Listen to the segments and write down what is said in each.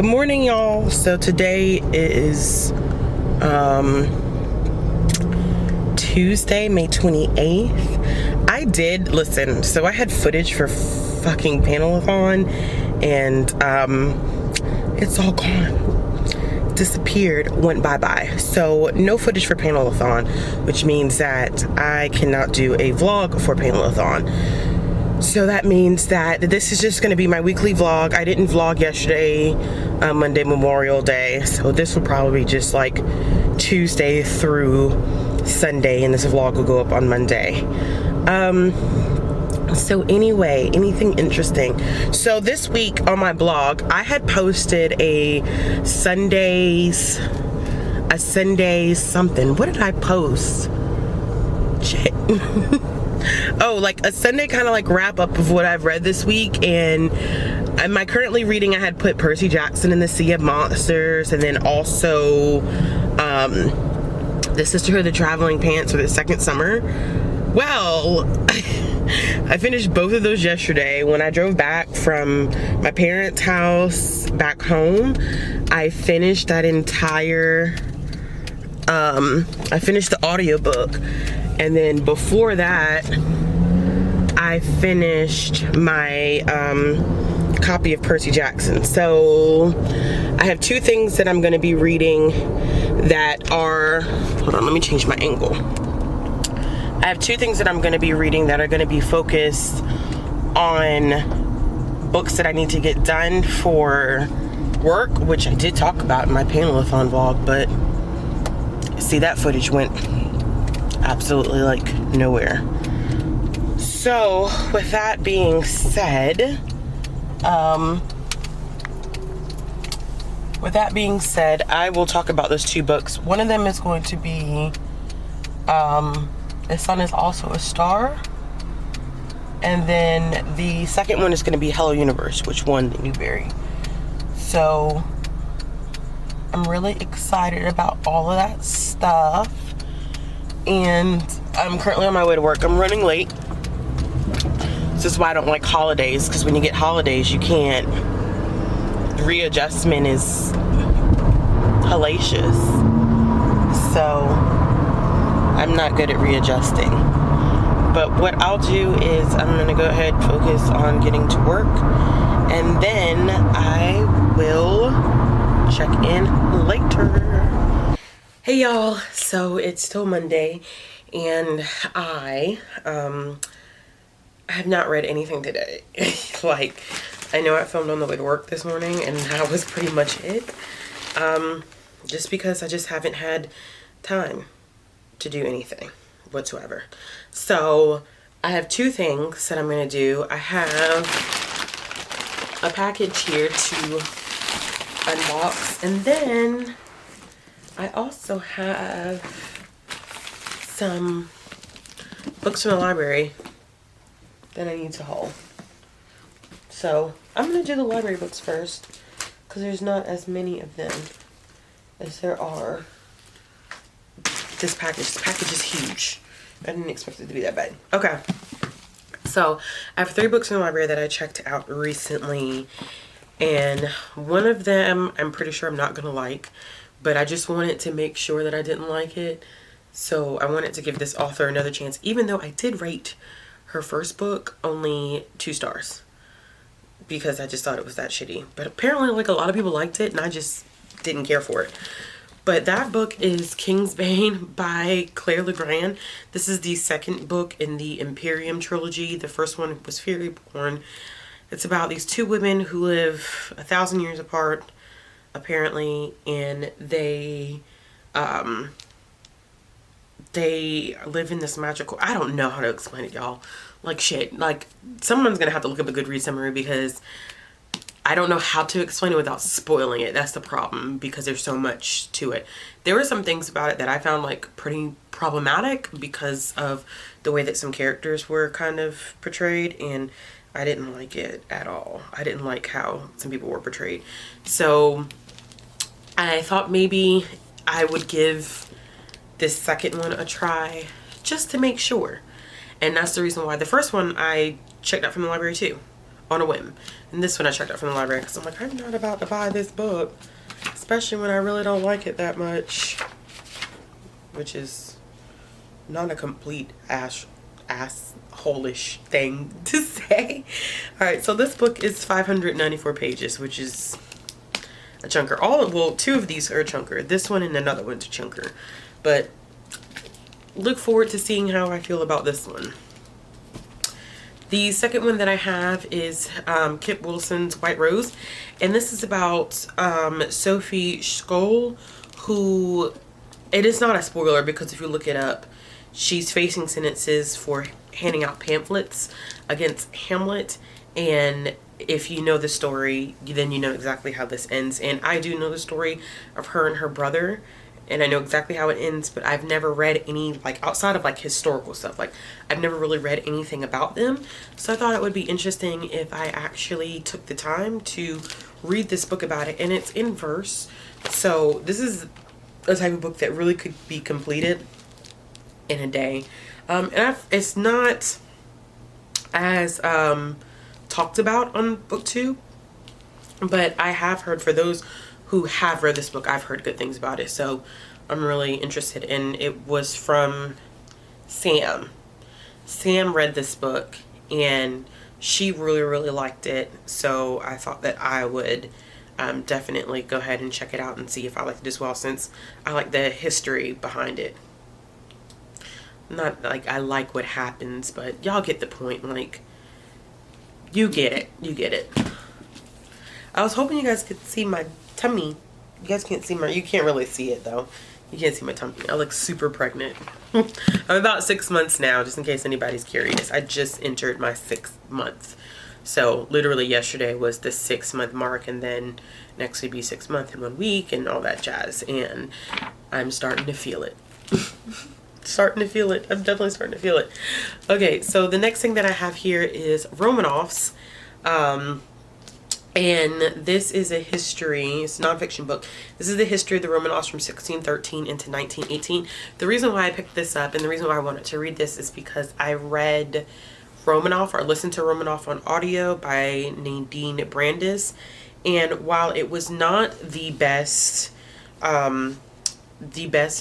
Good morning, y'all. So today is Tuesday, May 28th. I did listen, so I had footage for fucking Panelathon, and it's all gone. Disappeared, went bye-bye. So no footage for Panelathon, which means that I cannot do a vlog for Panelathon. So that means that this is just going to be my weekly vlog. I didn't vlog yesterday, Monday, Memorial Day. So this will probably be just like Tuesday through Sunday, and this vlog will go up on Monday. So anyway, anything interesting? So this week on my blog, I had posted a Sunday something. What did I post? Shit. Oh, like a Sunday kind of like wrap up of what I've read this week. And am I currently reading? I had put Percy Jackson and the Sea of Monsters, and then also the Sisterhood of the Traveling Pants for the Second Summer. Well, I finished both of those yesterday when I drove back from my parents' house back home. I finished that entire I finished the audiobook. And then before that, I finished my copy of Percy Jackson. So I have two things that I'm going to be reading that are, hold on, let me change my angle. I have two things that I'm going to be reading that are going to be focused on books that I need to get done for work, which I did talk about in my Panelathon vlog, but see, that footage went absolutely like nowhere. So with that being said, I will talk about those two books. One of them is going to be The Sun Is Also a Star, and then the second one is going to be Hello Universe, which won the Newbery. So I'm really excited about all of that stuff. And I'm currently on my way to work. I'm running late. This is why I don't like holidays, because when you get holidays, you can't. Readjustment is hellacious. So I'm not good at readjusting. But what I'll do is I'm going to go ahead and focus on getting to work. And then I will check in later. Hey y'all, so it's still Monday, and I have not read anything today. Like, I know I filmed on the way to work this morning, and that was pretty much it. Just because I just haven't had time to do anything whatsoever. So I have two things that I'm going to do. I have a package here to unbox, and then I also have some books from the library that I need to haul. So I'm going to do the library books first, because there's not as many of them as there are. This package is huge. I didn't expect it to be that bad. Okay. So I have 3 books from the library that I checked out recently, and one of them I'm pretty sure I'm not going to like. But I just wanted to make sure that I didn't like it. So I wanted to give this author another chance, even though I did rate her first book only 2 stars. Because I just thought it was that shitty. But apparently, like, a lot of people liked it, and I just didn't care for it. But that book is Kingsbane by Claire Legrand. This is the second book in the Imperium trilogy. The first one was Fairyborn. It's about these 2 women who live 1,000 years apart, apparently, and they live in this magical, I don't know how to explain it, y'all. Like, shit, like, someone's gonna have to look up a Goodreads summary, because I don't know how to explain it without spoiling it. That's the problem, because there's so much to it. There were some things about it that I found like pretty problematic because of the way that some characters were kind of portrayed, and I didn't like it at all. I didn't like how some people were portrayed. So I thought maybe I would give this second one a try just to make sure. And that's the reason why the first one I checked out from the library too. on a whim. And this one I checked out from the library because I'm like, I'm not about to buy this book, especially when I really don't like it that much, which is not a complete asshole-ish thing to say. All right, so this book is 594 pages, which is a chunker. Well, two of these are a chunker. This one and another one's a chunker. But look forward to seeing how I feel about this one. The second one that I have is Kip Wilson's White Rose. And this is about Sophie Scholl, who, it is not a spoiler because if you look it up, she's facing sentences for handing out pamphlets against Hamlet. And if you know the story, then you know exactly how this ends. And I do know the story of her and her brother, and I know exactly how it ends, but I've never read any, like, outside of like historical stuff, like I've never really read anything about them. So I thought it would be interesting if I actually took the time to read this book about it. And it's in verse, so this is a type of book that really could be completed in a day. It's not as talked about on BookTube, but I have heard, for those who have read this book, I've heard good things about it, so I'm really interested. And it was from Sam. Sam read this book and she really liked it, so I thought that I would definitely go ahead and check it out and see if I liked it as well, since I like the history behind it. Not like I like what happens, but y'all get the point. Like, you get it. You get it. I was hoping you guys could see my tummy. You guys can't see you can't really see it though. You can't see my tummy. I look super pregnant. I'm about 6 months now, just in case anybody's curious. I just entered my 6th month. So literally yesterday was the 6-month mark, and then next would be 6 months in 1 week and all that jazz. And I'm starting to feel it. Starting to feel it. I'm definitely starting to feel it. Okay, so the next thing that I have here is Romanovs. And this is a history, it's a nonfiction book. This is the history of the Romanovs from 1613 into 1918. The reason why I picked this up and the reason why I wanted to read this is because I read Romanov, or listened to Romanov on audio by Nadine Brandis. And while it was not the best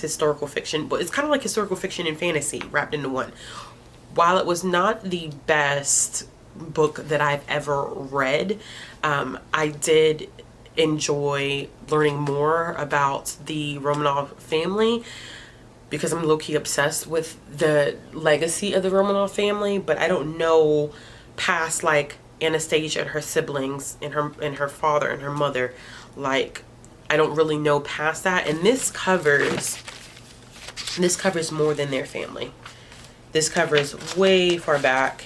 historical fiction, but it's kind of like historical fiction and fantasy wrapped into one. While it was not the best book that I've ever read, I did enjoy learning more about the Romanov family, because I'm low-key obsessed with the legacy of the Romanov family, but I don't know past like Anastasia and her siblings and her father and her mother. Like, I don't really know past that. And this covers more than their family. This covers way far back,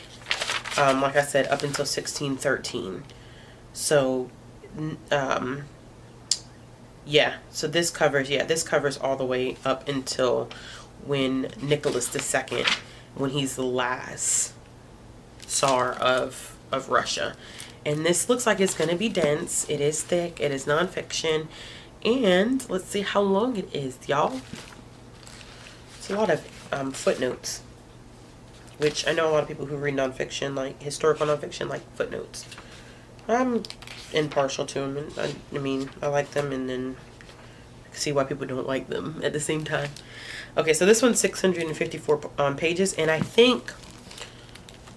like I said, up until 1613. So yeah, so this covers all the way up until when Nicholas II, when he's the last Tsar of Russia. And this looks like it's going to be dense. It is thick. It is nonfiction. And let's see how long it is, y'all. It's a lot of footnotes, which I know a lot of people who read nonfiction, like historical nonfiction, like footnotes. I'm impartial to them. And I mean, I like them, and then I can see why people don't like them at the same time. Okay, so this one's 654 pages, and I think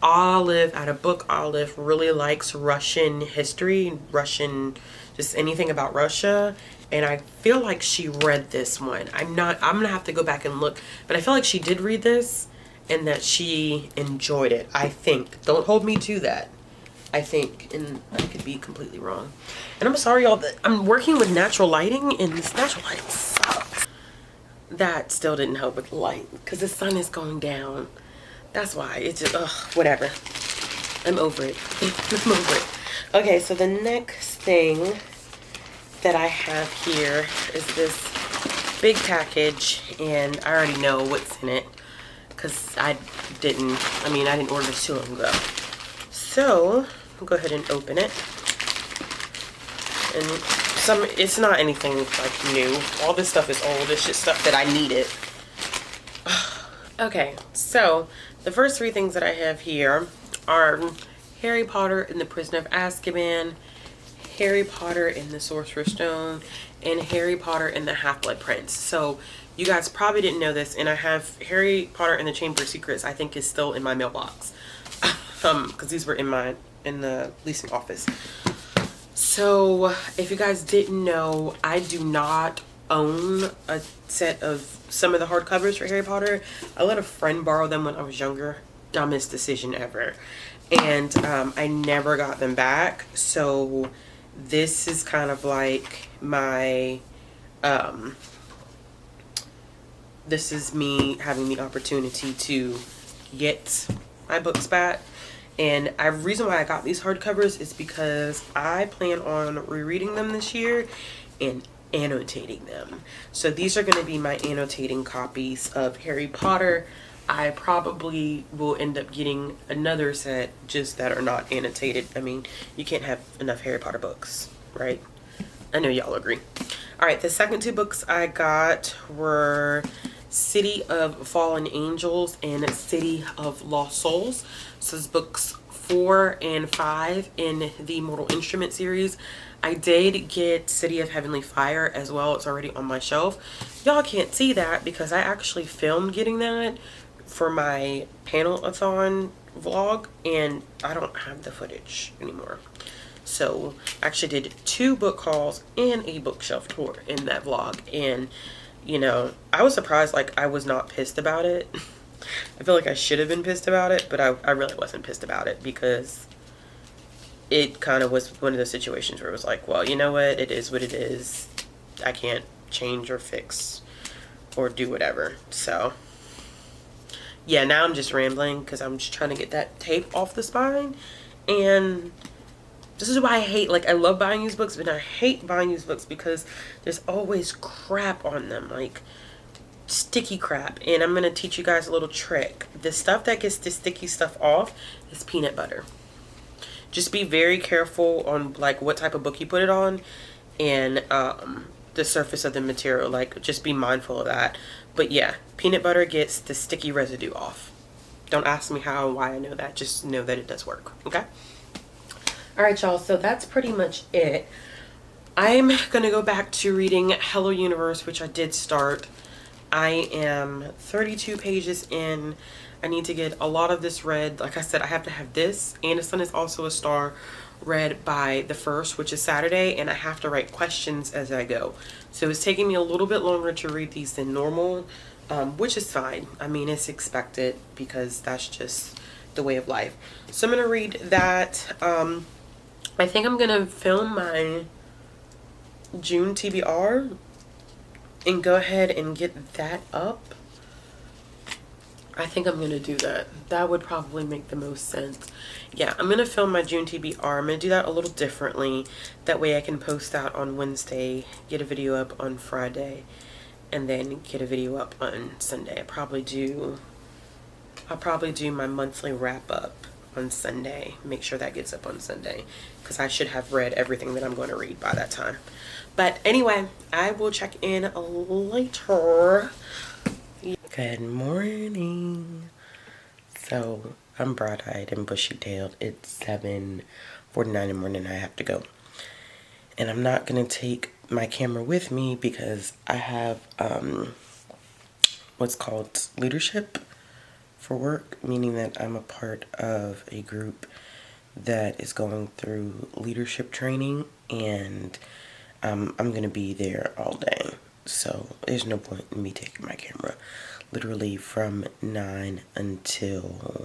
Olive, out of Book Olive, really likes Russian history, just anything about Russia. And I feel like she read this one. I'm gonna have to go back and look, but I feel like she did read this and that she enjoyed it. I think. Don't hold me to that. I think, and I could be completely wrong. And I'm sorry, y'all, that I'm working with natural lighting, and this natural lighting sucks. That still didn't help with the light, because the sun is going down. That's why. It's just, ugh, whatever. I'm over it. I'm over it. Okay, so the next thing that I have here is this big package, and I already know what's in it because I didn't order this too long ago. So I'll go ahead and open it. And it's not anything like new. All this stuff is old. It's just stuff that I needed. Okay, so the first three things that I have here are Harry Potter and the Prisoner of Azkaban, Harry Potter and the Sorcerer's Stone, and Harry Potter and the Half-Blood Prince. So you guys probably didn't know this, and I have Harry Potter and the Chamber of Secrets, I think, is still in my mailbox. Because these were in the leasing office. So if you guys didn't know, I do not own a set of some of the hardcovers for Harry Potter. I let a friend borrow them when I was younger. Dumbest decision ever. And I never got them back. So this is kind of like my this is me having the opportunity to get my books back. And the reason why I got these hardcovers is because I plan on rereading them this year and annotating them. So these are going to be my annotating copies of Harry Potter. I probably will end up getting another set just that are not annotated. I mean, you can't have enough Harry Potter books, right? I know y'all agree. All right, the second two books I got were City of Fallen Angels and City of Lost Souls. So this books 4 and 5 in the Mortal Instrument series. I did get City of Heavenly Fire as well. It's already on my shelf. Y'all can't see that because I actually filmed getting that for my panel-a-thon vlog, and I don't have the footage anymore. So I actually did 2 book hauls and a bookshelf tour in that vlog, and you know, I was surprised, like, I was not pissed about it. I feel like I should have been pissed about it, but I really wasn't pissed about it because it kind of was one of those situations where it was like, well, you know what, it is what it is. I can't change or fix or do whatever. So yeah, now I'm just rambling because I'm just trying to get that tape off the spine. And this is why I hate, like, I love buying used books, but I hate buying used books because there's always crap on them, like sticky crap. And I'm going to teach you guys a little trick. The stuff that gets the sticky stuff off is peanut butter. Just be very careful on, like, what type of book you put it on and the surface of the material. Like, just be mindful of that. But yeah, peanut butter gets the sticky residue off. Don't ask me how and why I know that. Just know that it does work, okay? Alright, y'all, so that's pretty much it. I'm going to go back to reading Hello Universe, which I did start. I am 32 pages in. I need to get a lot of this read. Like I said, I have to have this, and The Sun Is Also a Star, read by the 1st, which is Saturday, and I have to write questions as I go. So it's taking me a little bit longer to read these than normal, which is fine. I mean, it's expected because that's just the way of life. So I'm going to read that. I think I'm going to film my June TBR and go ahead and get that up. I think I'm going to do that. That would probably make the most sense. Yeah, I'm going to film my June TBR. I'm going to do that a little differently. That way I can post that on Wednesday, get a video up on Friday, and then get a video up on Sunday. I'll probably do my monthly wrap up on Sunday. Make sure that gets up on Sunday because I should have read everything that I'm going to read by that time. But anyway, I will check in later. Good morning. So I'm broad-eyed and bushy-tailed. It's 7:49 in the morning. I have to go, and I'm not gonna take my camera with me because I have what's called leadership for work, meaning that I'm a part of a group that is going through leadership training, and I'm gonna be there all day. So there's no point in me taking my camera. Literally from 9 until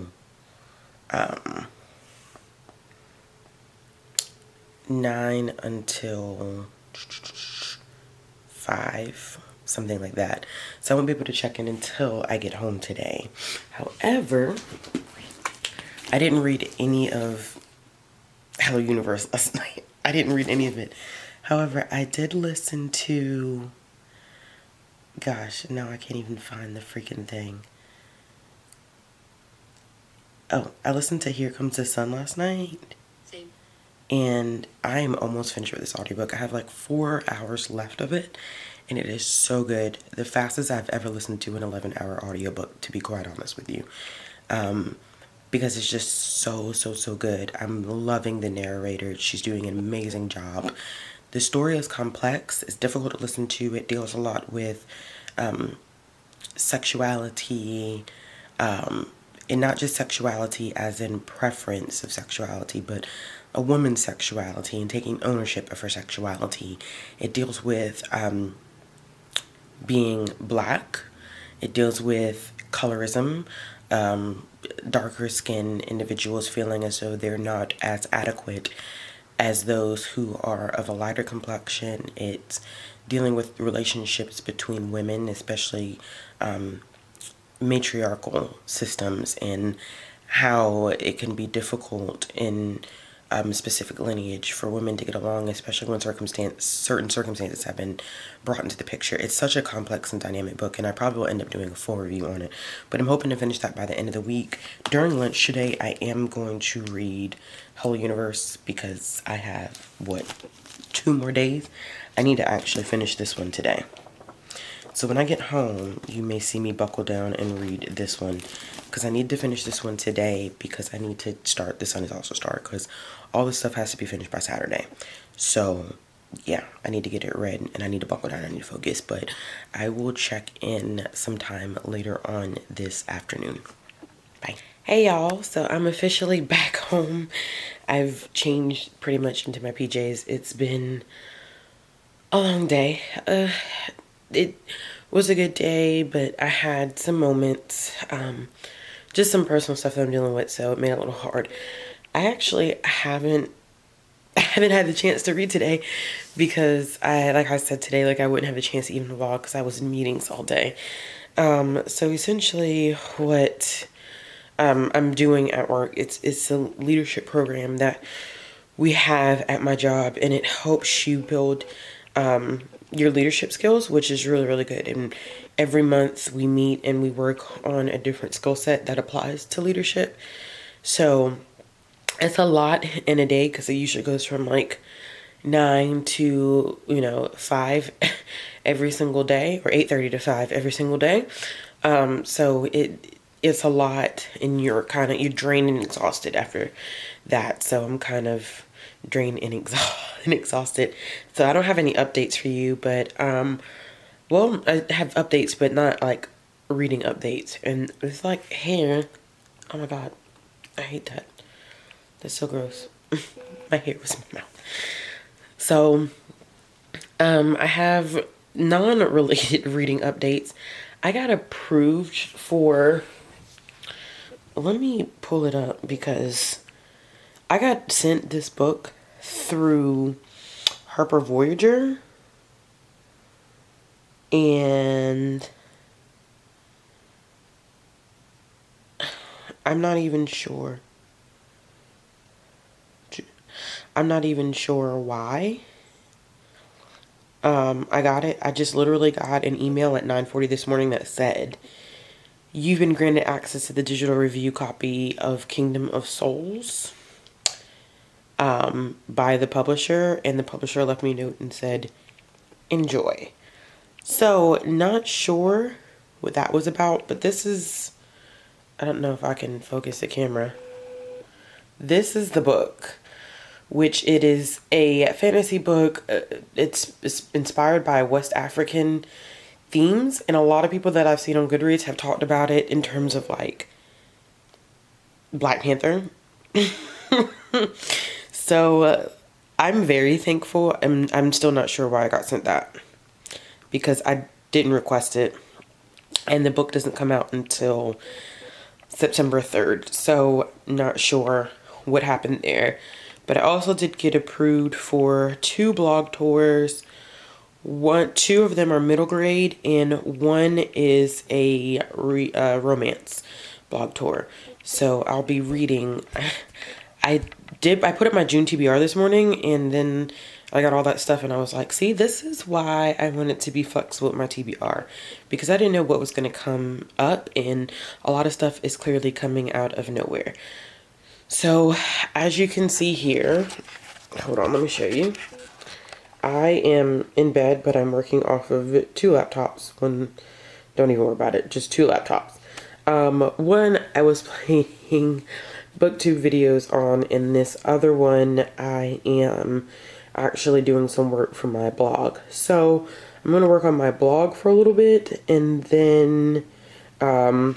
5, something like that. So I won't be able to check in until I get home today. However, I didn't read any of Hello Universe last night. I didn't read any of it. However, I did listen to... Gosh, now I can't even find the freaking thing. Oh, I listened to Here Comes the Sun last night. Same. And I am almost finished with this audiobook. I have like 4 hours left of it. And it is so good. The fastest I've ever listened to an 11-hour audiobook, to be quite honest with you. because it's just so good. I'm loving the narrator. She's doing an amazing job. The story is complex. It's difficult to listen to. It deals a lot with sexuality, and not just sexuality as in preference of sexuality, but a woman's sexuality and taking ownership of her sexuality. It deals with being black. It deals with colorism, darker skinned individuals feeling as though they're not as adequate as those who are of a lighter complexion. It's dealing with relationships between women, especially matriarchal systems, and how it can be difficult in specific lineage for women to get along, especially when certain circumstances have been brought into the picture. It's such a complex and dynamic book, and I probably will end up doing a full review on it, but I'm hoping to finish that by the end of the week. During lunch today, I am going to read Whole Universe because I have, 2 more days? I need to actually finish this one today. So when I get home, you may see me buckle down and read this one, because I need to finish this one today, because I need to start The Sun Is Also Start, because all this stuff has to be finished by Saturday. So yeah, I need to get it read, and I need to buckle down, I need to focus, but I will check in sometime later on this afternoon. Bye. Hey y'all, so I'm officially back home. I've changed pretty much into my PJs. It's been a long day. It was a good day, but I had some moments, just some personal stuff that I'm dealing with, so it made it a little hard. I actually haven't had the chance to read today because like I said today, I wouldn't have a chance to even vlog because I was in meetings all day. So essentially what I'm doing at work, it's a leadership program that we have at my job, and it helps you build your leadership skills, which is really good. And every month we meet and we work on a different skill set that applies to leadership. So it's a lot in a day because it usually goes from 9 to 5 every single day, or 8:30 to 5 every single day. So it's a lot, and you're drained and exhausted after that. So I'm kind of drained and exhausted. So I don't have any updates for you, but well, I have updates, but not reading updates. And it's hair. Oh my god, I hate that. That's so gross. My hair was in my mouth. So I have non-related reading updates. I got approved for, let me pull it up, because I got sent this book through Harper Voyager, and I'm not even sure why. I got it. I just literally got an email at 9:40 this morning that said, "You've been granted access to the digital review copy of Kingdom of Souls by the publisher," and the publisher left me a note and said, "Enjoy." So not sure what that was about, but this is, I don't know if I can focus the camera. This is the book, which it is a fantasy book. It's inspired by West African themes, and a lot of people that I've seen on Goodreads have talked about it in terms of Black Panther. So I'm very thankful. I'm still not sure why I got sent that, because I didn't request it, and the book doesn't come out until September 3rd. So not sure what happened there. But I also did get approved for 2 blog tours. 2 of them are middle grade, and 1 is a romance blog tour. So I'll be reading. I put up my June TBR this morning, and then I got all that stuff, and I was like, see, this is why I wanted to be flexible with my TBR, because I didn't know what was going to come up, and a lot of stuff is clearly coming out of nowhere. So as you can see here, hold on, let me show you. I am in bed, but I'm working off of 2 laptops. Don't even worry about it, just 2 laptops. One I was playing booktube videos on, and this other one I am actually doing some work for my blog. So I'm going to work on my blog for a little bit, and then I'm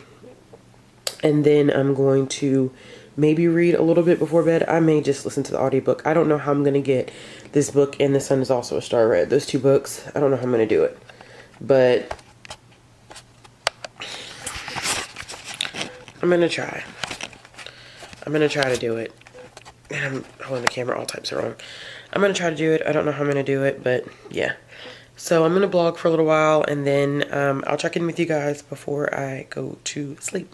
going to maybe read a little bit before bed. I may just listen to the audiobook. I don't know how I'm going to get this book and The Sun Is Also a Star read. Those two books, I don't know how I'm going to do it. But I'm going to try. I'm going to try to do it. And I'm holding the camera all types of wrong. I'm going to try to do it. I don't know how I'm going to do it, but yeah. So I'm going to blog for a little while, and then I'll check in with you guys before I go to sleep.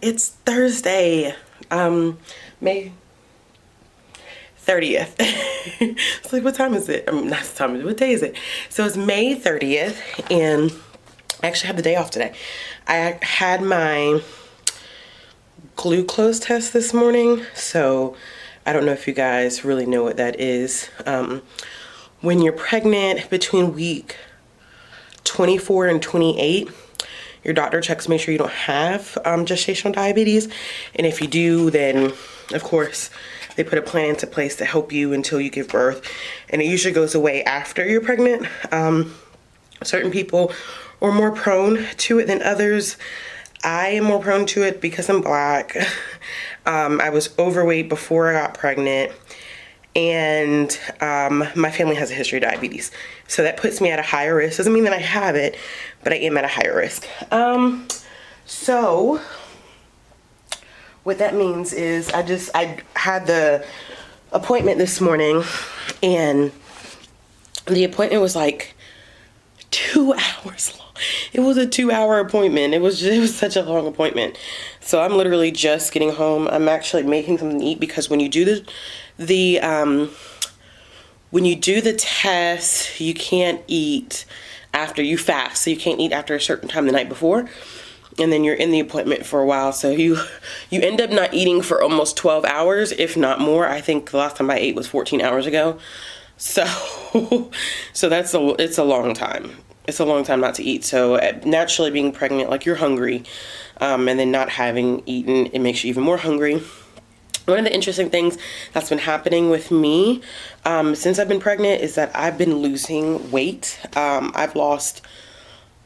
It's Thursday, May 30th. It's like, what time is it? Not the time, what day is it? So it's May 30th, and I actually have the day off today. I had my glucose test this morning, so I don't know if you guys really know what that is. When you're pregnant between week 24 and 28, your doctor checks to make sure you don't have gestational diabetes. And if you do, then of course they put a plan into place to help you until you give birth. And it usually goes away after you're pregnant. Certain people are more prone to it than others. I am more prone to it because I'm Black. I was overweight before I got pregnant. And my family has a history of diabetes. So that puts me at a higher risk. Doesn't mean that I have it, but I am at a higher risk. So what that means is I had the appointment this morning, and the appointment was like 2 hours long. It was a 2-hour appointment. It was such a long appointment. So I'm literally just getting home. I'm actually making something to eat, because when you do when you do the test, you can't eat after you fast. So you can't eat after a certain time the night before. And then you're in the appointment for a while. So you end up not eating for almost 12 hours, if not more. I think the last time I ate was 14 hours ago. So, it's a long time. It's a long time not to eat. So naturally, being pregnant, like, you're hungry. And then not having eaten, it makes you even more hungry. One of the interesting things that's been happening with me since I've been pregnant is that I've been losing weight. I've lost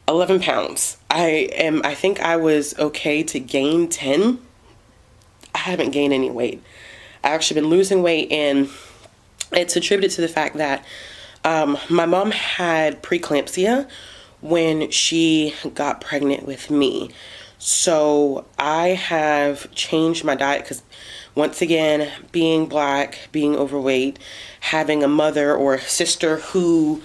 11 pounds. I think I was okay to gain 10. I haven't gained any weight. I've actually been losing weight, and it's attributed to the fact that my mom had preeclampsia when she got pregnant with me. So I have changed my diet, because once again, being Black, being overweight, having a mother or a sister who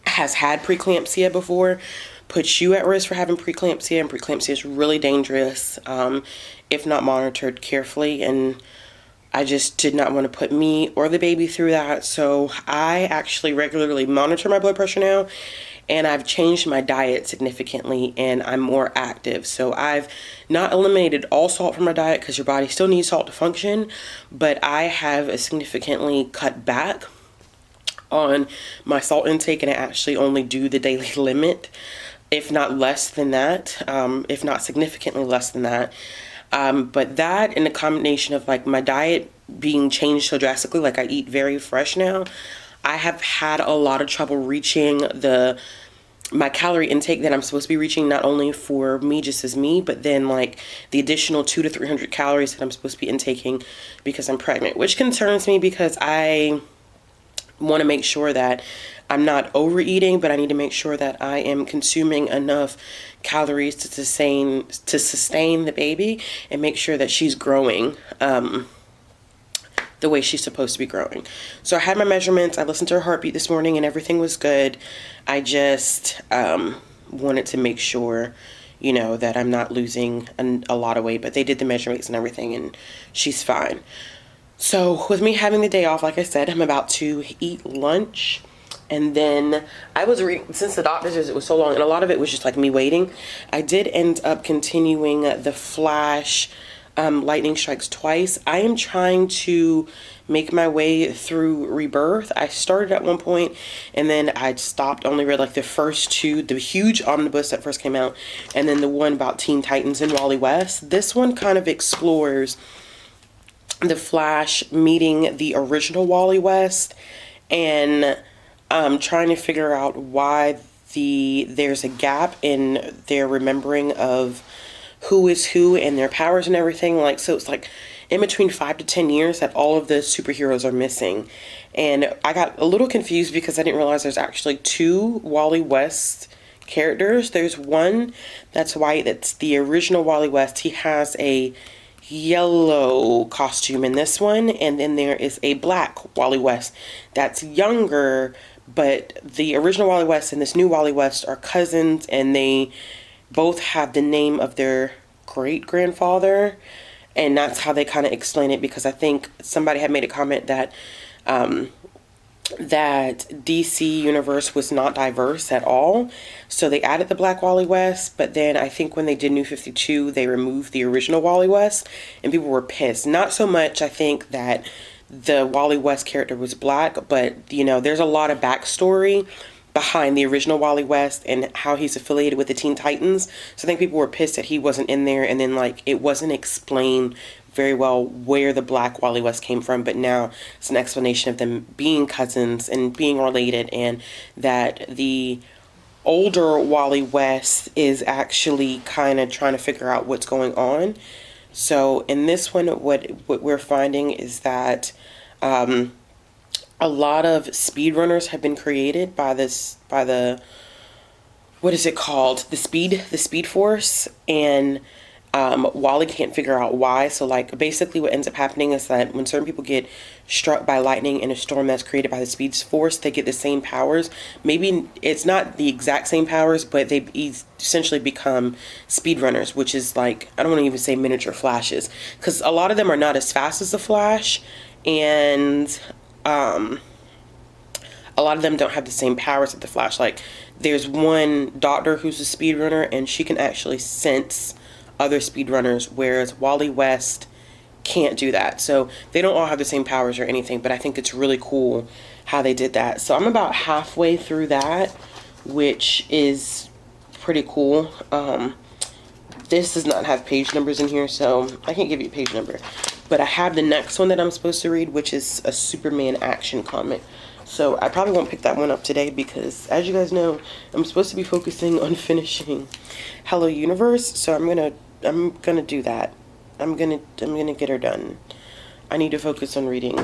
has had preeclampsia before puts you at risk for having preeclampsia, and preeclampsia is really dangerous if not monitored carefully. And I just did not want to put me or the baby through that. So I actually regularly monitor my blood pressure now, and I've changed my diet significantly, and I'm more active. So I've not eliminated all salt from my diet, because your body still needs salt to function, but I have significantly cut back on my salt intake, and I actually only do the daily limit, if not less than that, if not significantly less than that. But that, in a combination of like my diet being changed so drastically, like I eat very fresh now, I have had a lot of trouble reaching my calorie intake that I'm supposed to be reaching, not only for me, just as me, but then like the additional 200 to 300 calories that I'm supposed to be intaking because I'm pregnant, which concerns me, because I want to make sure that I'm not overeating, but I need to make sure that I am consuming enough calories to sustain the baby, and make sure that she's growing the way she's supposed to be growing. So I had my measurements. I listened to her heartbeat this morning, and everything was good. I just wanted to make sure, that I'm not losing a lot of weight. But they did the measurements and everything, and she's fine. So with me having the day off, like I said, I'm about to eat lunch. And then I was reading, since the doctor's visit was so long, and a lot of it was just like me waiting, I did end up continuing the Flash Lightning Strikes Twice. I am trying to make my way through Rebirth. I started at one point, and then I stopped, only read like the first two, the huge omnibus that first came out, and then the one about Teen Titans and Wally West. This one kind of explores the Flash meeting the original Wally West, and trying to figure out why there's a gap in their remembering of who is who and their powers and everything. Like, so it's like in between 5 to 10 years that all of the superheroes are missing. And I got a little confused because I didn't realize there's actually 2 Wally West characters. There's one that's white, that's the original Wally West. He has a yellow costume in this one, and then there is a black Wally West that's younger, but the original Wally West and this new Wally West are cousins, and they both have the name of their great-grandfather, and that's how they kind of explain it, because I think somebody had made a comment that that DC universe was not diverse at all, so they added the black Wally West, but then I think when they did New 52, they removed the original Wally West, and people were pissed. Not so much, I think, that the Wally West character was black, but, there's a lot of backstory behind the original Wally West and how he's affiliated with the Teen Titans, so I think people were pissed that he wasn't in there, and then, like, it wasn't explained very well where the black Wally West came from, but now it's an explanation of them being cousins and being related, and that the older Wally West is actually kind of trying to figure out what's going on. So in this one, what we're finding is that a lot of speedrunners have been created by the what is it called? The Speed Force, and Wally can't figure out why. So like basically what ends up happening is that when certain people get struck by lightning in a storm that's created by the Speed's force, they get the same powers. Maybe it's not the exact same powers, but they essentially become speedrunners, which is like, I don't want to even say miniature Flashes, because a lot of them are not as fast as the Flash, and a lot of them don't have the same powers as the Flash. Like there's one doctor who's a speedrunner, and she can actually sense other speedrunners, whereas Wally West can't do that. So they don't all have the same powers or anything, but I think it's really cool how they did that. So I'm about halfway through that, which is pretty cool. This does not have page numbers in here, so I can't give you a page number. But I have the next one that I'm supposed to read, which is a Superman action comic. So I probably won't pick that one up today because, as you guys know, I'm supposed to be focusing on finishing Hello Universe. So I'm gonna do that. I'm gonna get her done. I need to focus on reading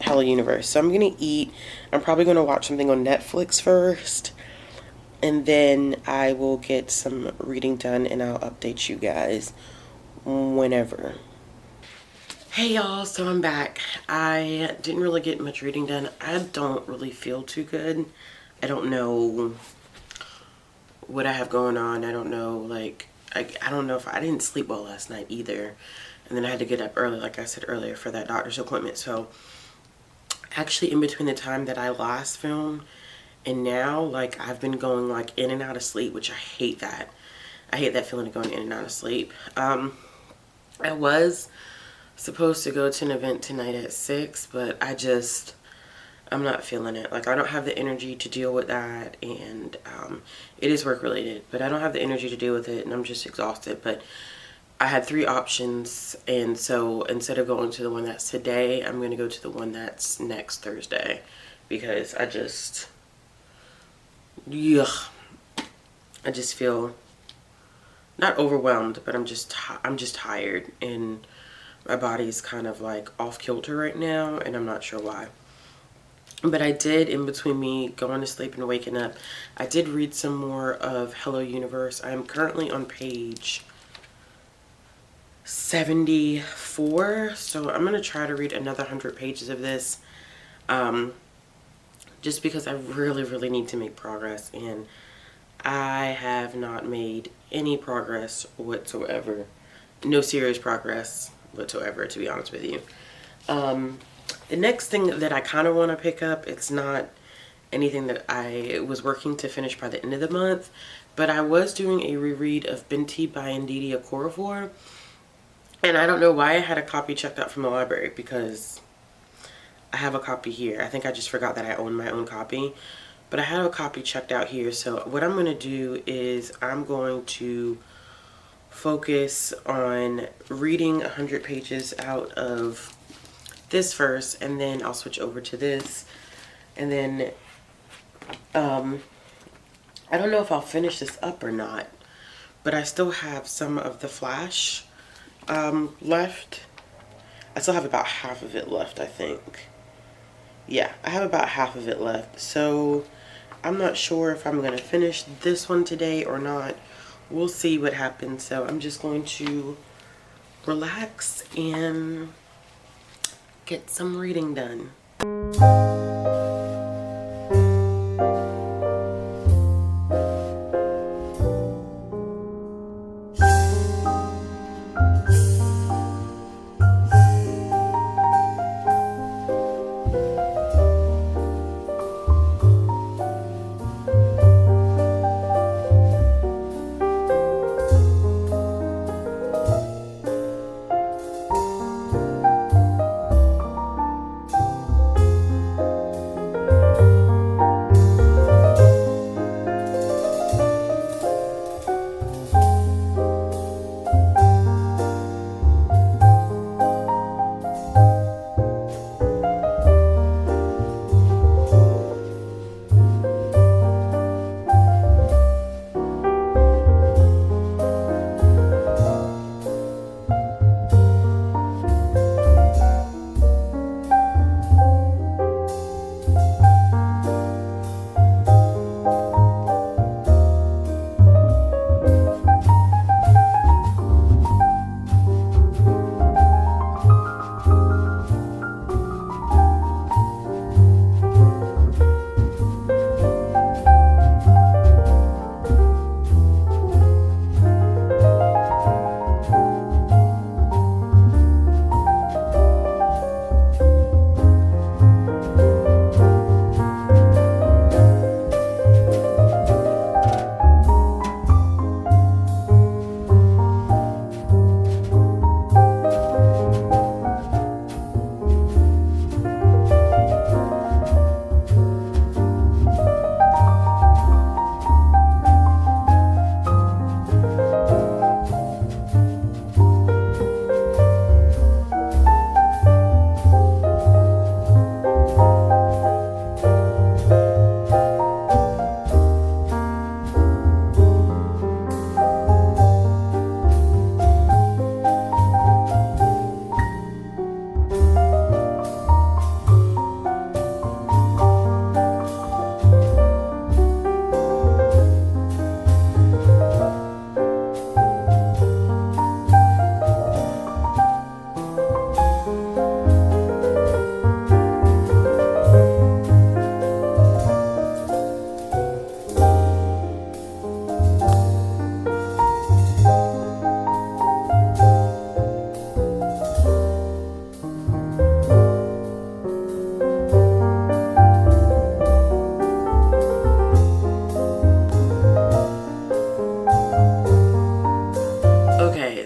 Hello Universe. So I'm gonna eat. I'm probably gonna watch something on Netflix first, and then I will get some reading done, and I'll update you guys whenever. Hey y'all, so I'm back. I didn't really get much reading done. I don't really feel too good. I don't know what I have going on. I don't know, like, I don't know if I didn't sleep well last night either. And then I had to get up early, like I said earlier, for that doctor's appointment. So actually in between the time that I last filmed and now, like, I've been going like in and out of sleep, which I hate that. I hate that feeling of going in and out of sleep. I was supposed to go to an event tonight at 6, but I'm not feeling it. Like, I don't have the energy to deal with that, and it is work related, but I don't have the energy to deal with it, and I'm just exhausted. But I had 3 options, and so instead of going to the one that's today, I'm going to go to the one that's next Thursday, because I just feel not overwhelmed, but I'm just tired, and my body's kind of like off kilter right now, and I'm not sure why. But I did, in between me going to sleep and waking up, I did read some more of Hello Universe. I'm currently on page 74, so I'm going to try to read another 100 pages of this, just because I really need to make progress, and I have not made any progress whatsoever. No serious progress whatsoever, to be honest with you. The next thing that I kind of want to pick up, it's not anything that I was working to finish by the end of the month, but I was doing a reread of Binti by Ndidi Okorafor, and I don't know why I had a copy checked out from the library, because I have a copy here. I think I just forgot that I own my own copy, but I have a copy checked out here. So what I'm going to do is I'm going to focus on reading 100 pages out of this first, and then I'll switch over to this, and then I don't know if I'll finish this up or not, but I still have some of the Flash left. I still have about half of it left, I think. Yeah, I have about half of it left, so I'm not sure if I'm gonna finish this one today or not. We'll see what happens. So I'm just going to relax and get some reading done.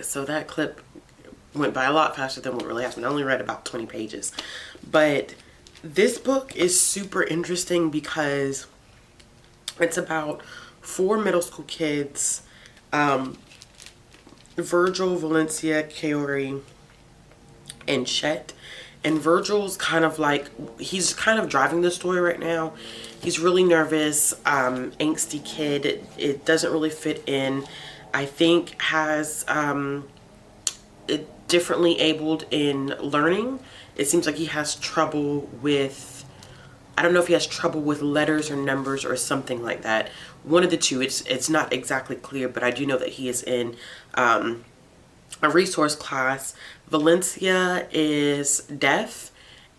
so that clip went by a lot faster than what really happened. I only read about 20 pages. But this book is super interesting because it's about 4 middle school kids, Virgil, Valencia, Kaori, and Chet. And Virgil's kind of like, he's kind of driving the story right now. He's really nervous, angsty kid. It doesn't really fit in. I think has differently abled in learning. It seems like he has trouble with, I don't know if he has trouble with letters or numbers or something like that. One of the two. It's not exactly clear, but I do know that he is in a resource class. Valencia is deaf,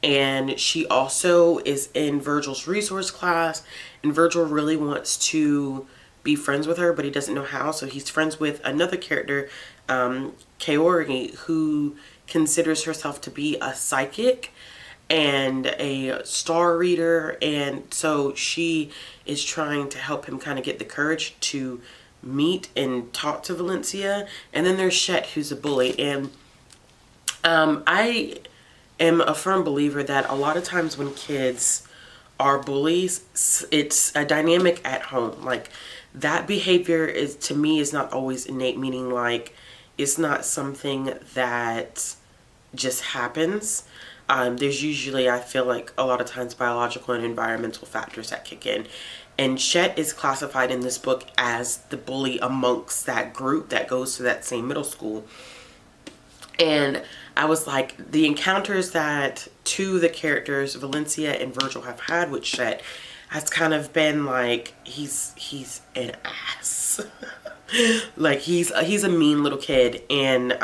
and she also is in Virgil's resource class, and Virgil really wants to be friends with her, but he doesn't know how. So he's friends with another character, Kaori, who considers herself to be a psychic and a star reader, and so she is trying to help him kind of get the courage to meet and talk to Valencia. And then there's Chet, who's a bully. And I am a firm believer that a lot of times when kids are bullies, it's a dynamic at home. Like, that behavior is, to me, is not always innate, meaning like it's not something that just happens. There's usually, I feel like, a lot of times biological and environmental factors that kick in. And Chet is classified in this book as the bully amongst that group that goes to that same middle school. And I was like, the encounters that two of the characters, Valencia and Virgil, have had with Chet has kind of been like, he's an ass. Like, he's a mean little kid. And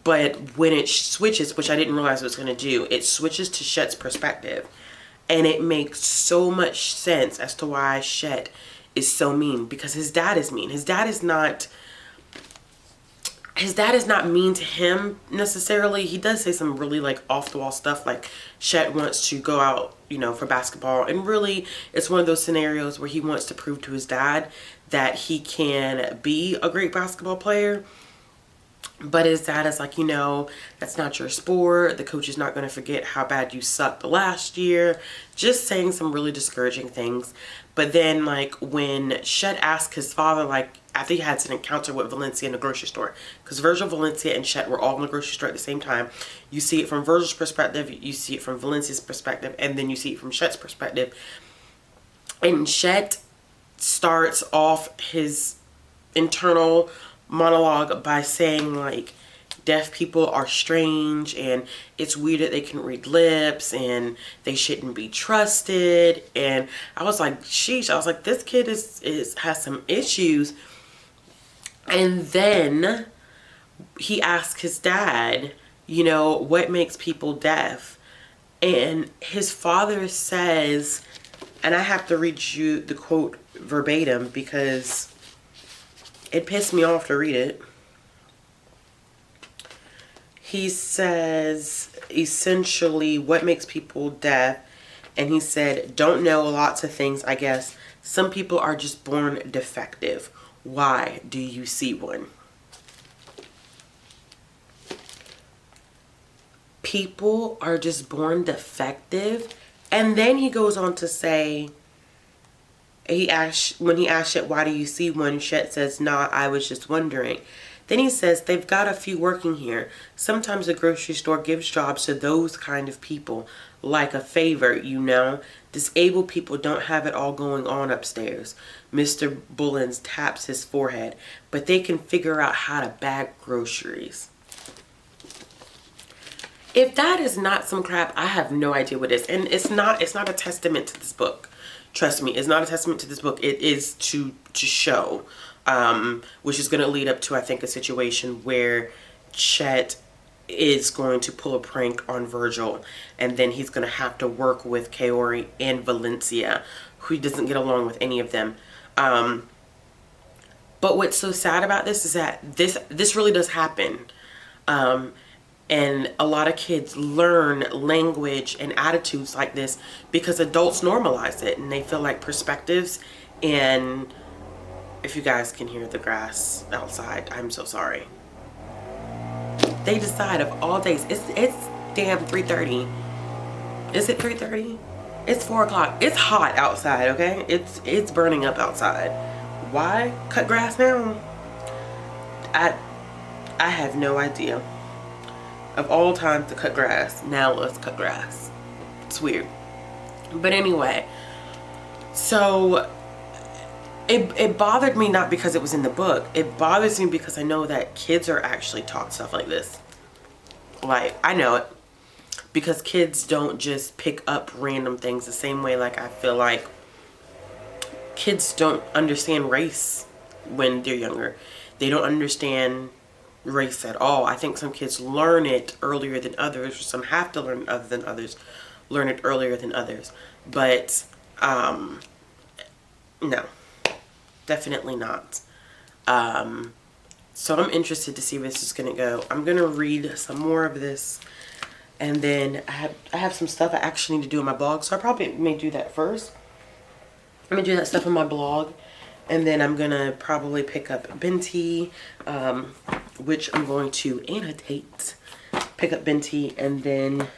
but when it switches, which I didn't realize it was going to do, it switches to Chet's perspective. And it makes so much sense as to why Chet is so mean, because his dad is mean. His dad is not mean to him necessarily. He does say some really like off the wall stuff, like Chet wants to go out, you know, for basketball, and really it's one of those scenarios where he wants to prove to his dad that he can be a great basketball player. But his dad is like, you know, that's not your sport. The coach is not going to forget how bad you sucked the last year. Just saying some really discouraging things. But then, like, when Chet asked his father, like, after he had an encounter with Valencia in the grocery store, because Virgil, Valencia, and Chet were all in the grocery store at the same time. You see it from Virgil's perspective, you see it from Valencia's perspective, and then you see it from Chet's perspective. And Chet starts off his internal monologue by saying, like, deaf people are strange and it's weird that they can read lips and they shouldn't be trusted. And I was like, sheesh, I was like, this kid has some issues. And then he asked his dad, you know, what makes people deaf? And his father says, and I have to read you the quote verbatim because it pissed me off to read it. He says, essentially, what makes people deaf? And he said, don't know lots of things, I guess. Some people are just born defective. Why do you see one? People are just born defective. And then he goes on to say, when he asked Chet, why do you see one? Chet says, nah, I was just wondering. Then he says, they've got a few working here. Sometimes the grocery store gives jobs to those kind of people, like a favor, you know. Disabled people don't have it all going on upstairs. Mr. Bullens taps his forehead, but they can figure out how to bag groceries. If that is not some crap, I have no idea what it is. And it's not a testament to this book. Trust me, it's not a testament to this book. It is to show, which is going to lead up to, I think, a situation where Chet is going to pull a prank on Virgil, and then he's going to have to work with Kaori and Valencia, who doesn't get along with any of them. But what's so sad about this is that this really does happen. And a lot of kids learn language and attitudes like this because adults normalize it, and they feel like perspectives and if you guys can hear the grass outside, I'm so sorry. They decide of all days, it's damn 3:30. Is it 3:30? It's 4 o'clock. It's hot outside, okay? It's burning up outside. Why cut grass now? I have no idea. Of all times to cut grass, now let's cut grass. It's weird. But anyway, so it bothered me not because it was in the book. It bothers me because I know that kids are actually taught stuff like this. Like, I know it. Because kids don't just pick up random things the same way, like I feel like kids don't understand race when they're younger. They don't understand race at all. I think some kids learn it earlier than others, or some have to learn learn it earlier than others. But no, definitely not. So I'm interested to see where this is gonna go. I'm gonna read some more of this, and then I have some stuff I actually need to do on my blog, so I probably may do that first. I'm gonna do that stuff on my blog, and then I'm gonna probably pick up Binti, which I'm going to annotate, pick up Binti, and then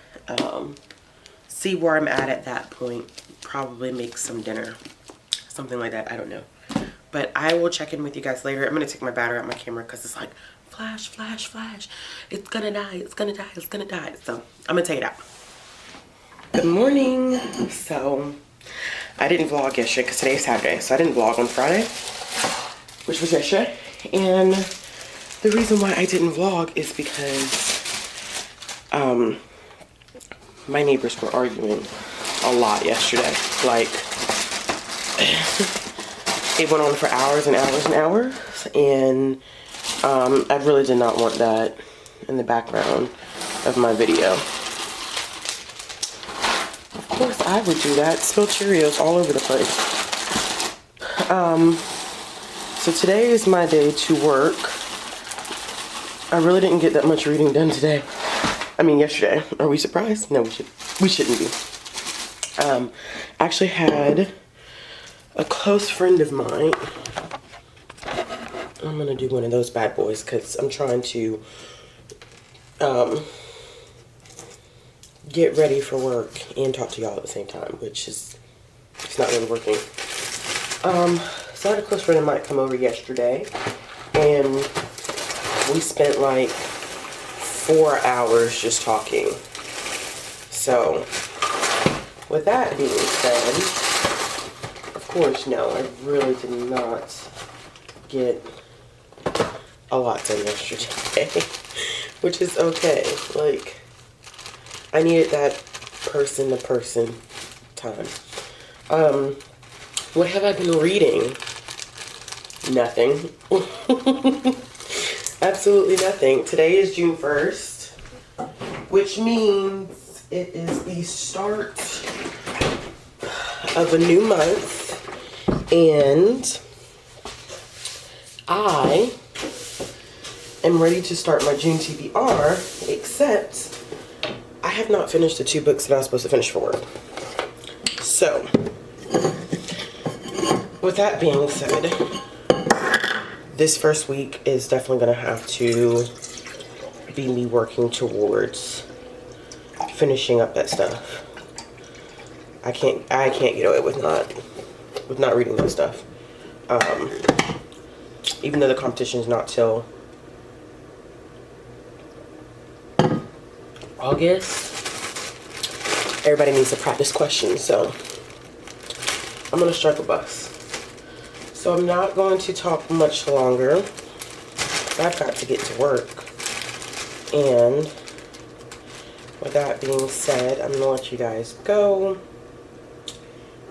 see where I'm at that point. Probably make some dinner, something like that, I don't know. But I will check in with you guys later. I'm gonna take my battery out of my camera because it's like, flash, flash, flash. It's gonna die, it's gonna die, it's gonna die. So I'm gonna take it out. Good morning. So I didn't vlog yesterday because today's Saturday. So I didn't vlog on Friday, which was yesterday. And the reason why I didn't vlog is because my neighbors were arguing a lot yesterday. Like, it went on for hours and hours and hours, and I really did not want that in the background of my video. Of course I would do that. Spill Cheerios all over the place. So today is my day to work. I really didn't get that much reading done today. I mean, yesterday. Are we surprised? No, we shouldn't be. Actually had a close friend of mine. I'm gonna do one of those bad boys because I'm trying to get ready for work and talk to y'all at the same time, which is, it's not really working. So I had a close friend of mine come over yesterday, and we spent like 4 hours just talking. So with that being said, of course, no, I really did not get a lot done yesterday, which is okay. Like, I needed that person-to-person time. What have I been reading? Nothing. Absolutely nothing. Today is June 1st, which means it is the start of a new month, and I am ready to start my June TBR, except I have not finished the 2 books that I was supposed to finish for work. So, with that being said, this first week is definitely going to have to be me working towards finishing up that stuff. I can't get away with not reading that stuff. Even though the competition is not till August, everybody needs to practice questions, so I'm gonna strike a bus. So I'm not going to talk much longer. I've got to get to work. And with that being said, I'm gonna let you guys go,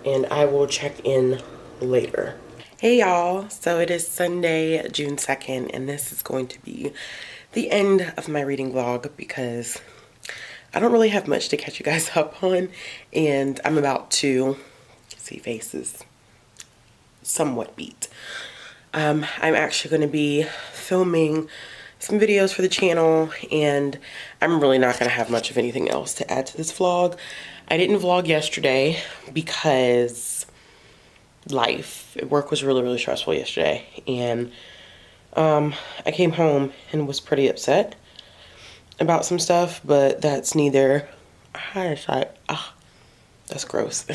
and I will check in later. Hey y'all, so it is Sunday, June 2nd, and this is going to be the end of my reading vlog because I don't really have much to catch you guys up on, and I'm about to see faces somewhat beat. I'm actually going to be filming some videos for the channel, and I'm really not going to have much of anything else to add to this vlog. I didn't vlog yesterday because life. Work was really, really stressful yesterday, and I came home and was pretty upset about some stuff, but that's neither. That's gross.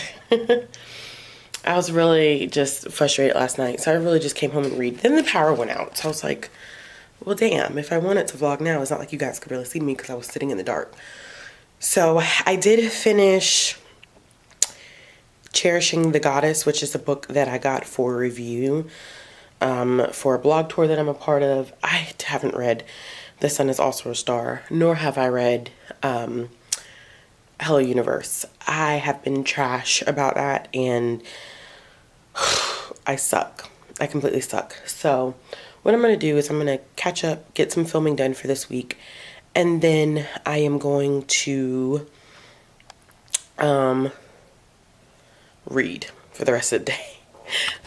I was really just frustrated last night, so I really just came home and read. Then the power went out, so I was like, well, damn, if I wanted to vlog now, it's not like you guys could really see me because I was sitting in the dark. So I did finish Cherishing the Goddess, which is a book that I got for review for a blog tour that I'm a part of. I haven't read The Sun Is Also a Star, nor have I read Hello Universe. I have been trash about that, and I suck. I completely suck. So what I'm going to do is I'm going to catch up, get some filming done for this week, and then I am going to read for the rest of the day.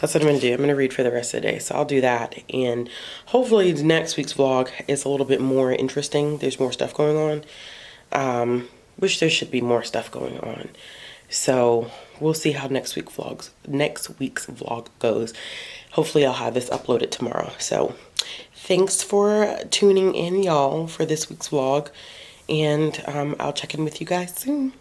That's what I'm going to do. I'm going to read for the rest of the day. So I'll do that, and hopefully next week's vlog is a little bit more interesting. There's more stuff going on. Which there should be more stuff going on. So we'll see how next week's vlog goes. Hopefully I'll have this uploaded tomorrow. So thanks for tuning in, y'all, for this week's vlog, and I'll check in with you guys soon.